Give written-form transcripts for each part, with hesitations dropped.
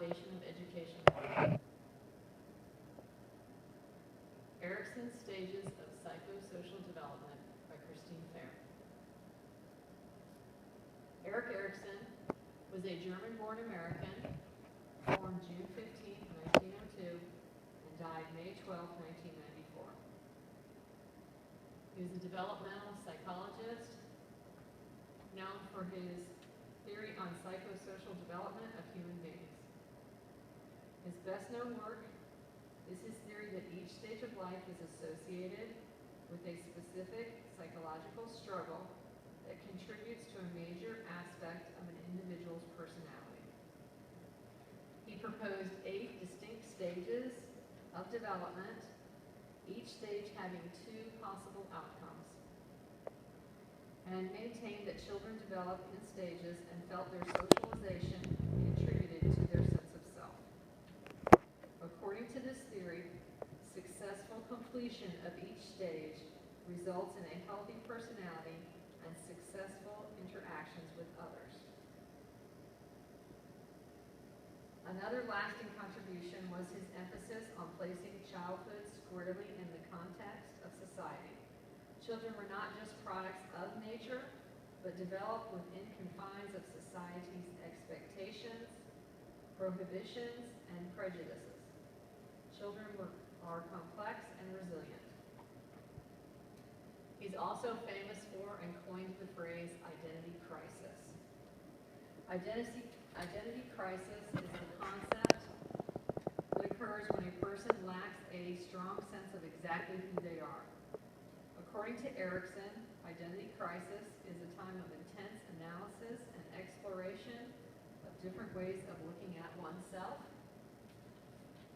foundation of education. Erikson Stages of Psychosocial Development by Christine Fair. Erik Erikson was a German-born American, born June 15, 1902, and died May 12, 1994. He was a developmental psychologist known for his theory on psychosocial development of human beings. His best-known work is his theory that each stage of life is associated with a specific psychological struggle that contributes to a major aspect of an individual's personality. He proposed 8 distinct stages of development, each stage having 2 possible outcomes, and maintained that children develop in stages and felt their socialization contributed to their sense of self. According to this theory, successful completion of each stage results in a healthy personality and successful interactions with others. Another lasting contribution was his emphasis on placing childhood squarely in the context of society. Children were not just products of nature, but developed within confines of society's expectations, prohibitions, and prejudices. Children are complex and resilient. He's also famous for and coined the phrase identity crisis. Identity crisis is the concept that occurs when a person lacks a strong sense of exactly who they are. According to Erikson, identity crisis is a time of intense analysis and exploration of different ways of looking at oneself,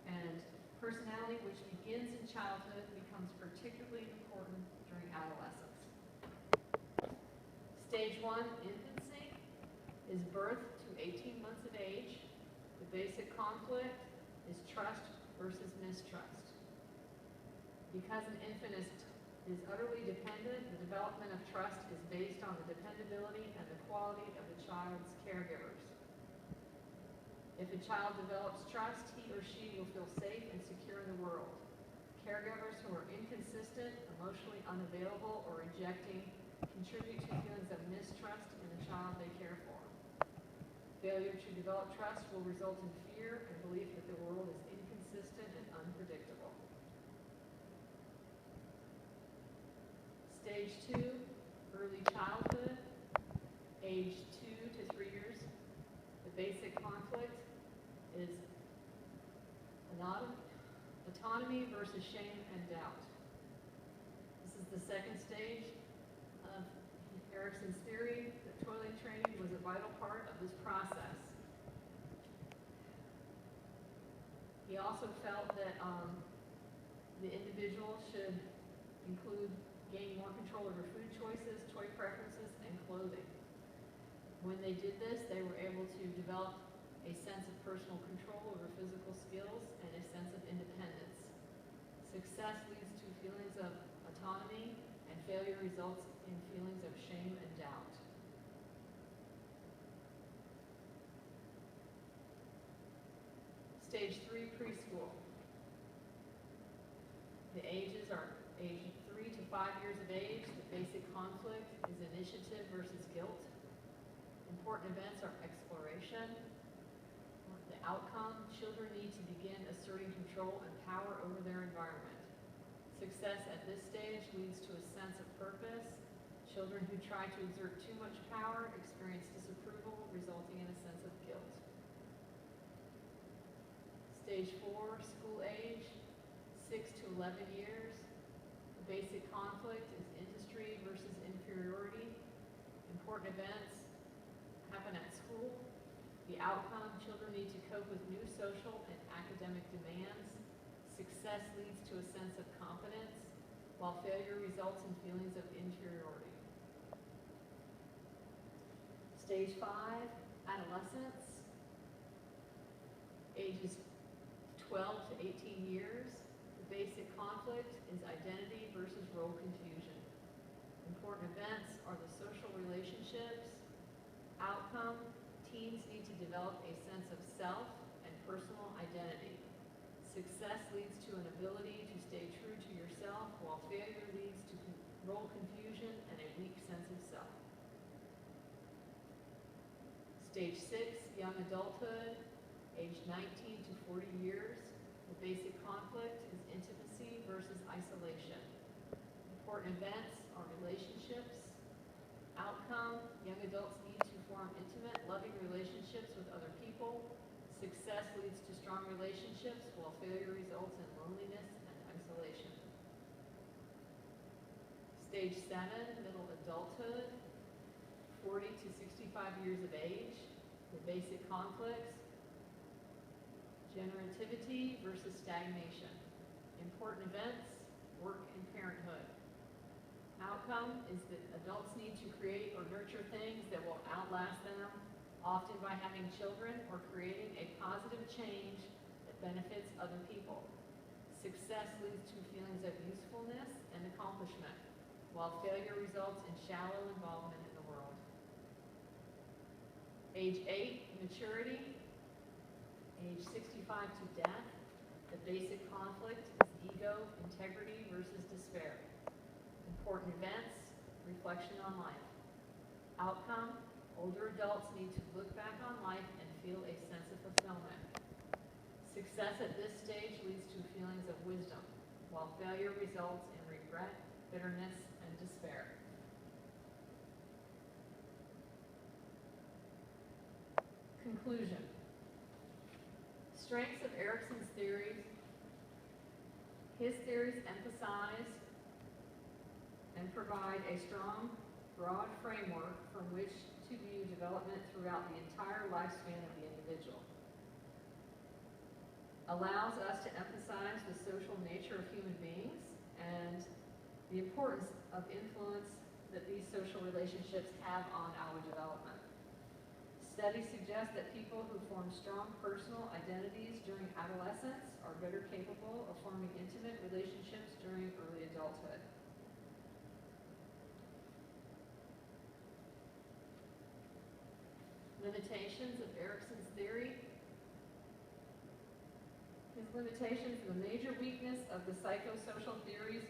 and personality, which begins in childhood, becomes particularly important during adolescence. Stage 1, infancy, is birth to 18 months of age. The basic conflict is trust versus mistrust. Because an infant is utterly dependent, the development of trust is based on the dependability and the quality of the child's caregivers. If a child develops trust, he or she will feel safe and secure in the world. Caregivers who are inconsistent, emotionally unavailable, or rejecting contribute to feelings of mistrust in the child they care for. Failure to develop trust will result in fear and belief that the world is inconsistent and unpredictable. Stage 2, early childhood, age 2 to 3 years. The basic conflict is autonomy versus shame and doubt. This is the second stage of Erikson's theory that toilet training was a vital part of this process. He also felt that the individual should gain more control over food choices, toy preferences, and clothing. When they did this, they were able to develop a sense of personal control over physical skills and a sense of independence. Success leads to feelings of autonomy, and failure results in feelings of shame and doubt. Stage 3, preschool. The ages are age 3 to 5 years of age. The basic conflict is initiative versus guilt. Important events are exploration. The outcome, children need to begin asserting control and power over their environment. Success at this stage leads to a sense of purpose. Children who try to exert too much power experience disapproval, resulting in a sense of guilt. Stage 4, school age, 6 to 11 years. The basic conflict is industry versus inferiority. Important events happen at school. The outcome, children need to cope with new social and academic demands. Success leads to a sense of competence, while failure results in feelings of inferiority. Stage 5, adolescence, ages 12 to 18 years. The basic conflict is identity versus role confusion. Important events are the social relationships. Outcome, teens need to develop a sense of self and personal identity. Success leads to an ability to stay true to yourself, while failure leads to role confusion and a weak sense of self. Stage 6, young adulthood, age 19 to 40 years. The basic conflict is intimacy versus isolation. Important events are relationships. Outcome, young adults need to form intimate, loving relationships with other people. Success leads to strong relationships, while failure results in loneliness and isolation. Stage 7, middle adulthood, 40 to 65 years of age. The basic conflicts, generativity versus stagnation. Important events, work and parenthood. Outcome is that adults need to create or nurture things that will outlast them, often by having children or creating a positive change that benefits other people. Success leads to feelings of usefulness and accomplishment, while failure results in shallow involvement in the world. Age 8, maturity. Age 65 to death. The basic conflict is ego, integrity versus despair. Important events, reflection on life. Outcome, older adults need to look back on life and feel a sense of fulfillment. Success at this stage leads to feelings of wisdom, while failure results in regret, bitterness, and despair. Conclusion. Strengths of Erikson's theories. His theories emphasize and provide a strong, broad framework from which to view development throughout the entire lifespan of the individual. Allows us to emphasize the social nature of human beings and the importance of influence that these social relationships have on our development. Studies suggest that people who form strong personal identities during adolescence are better capable of forming intimate relationships during early adulthood. Limitations of Erikson's theory. His limitations, the major weakness of the psychosocial theories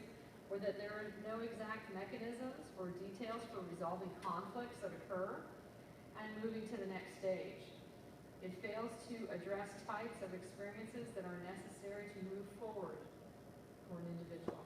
were that there are no exact mechanisms or details for resolving conflicts that occur and moving to the next stage. It fails to address types of experiences that are necessary to move forward for an individual.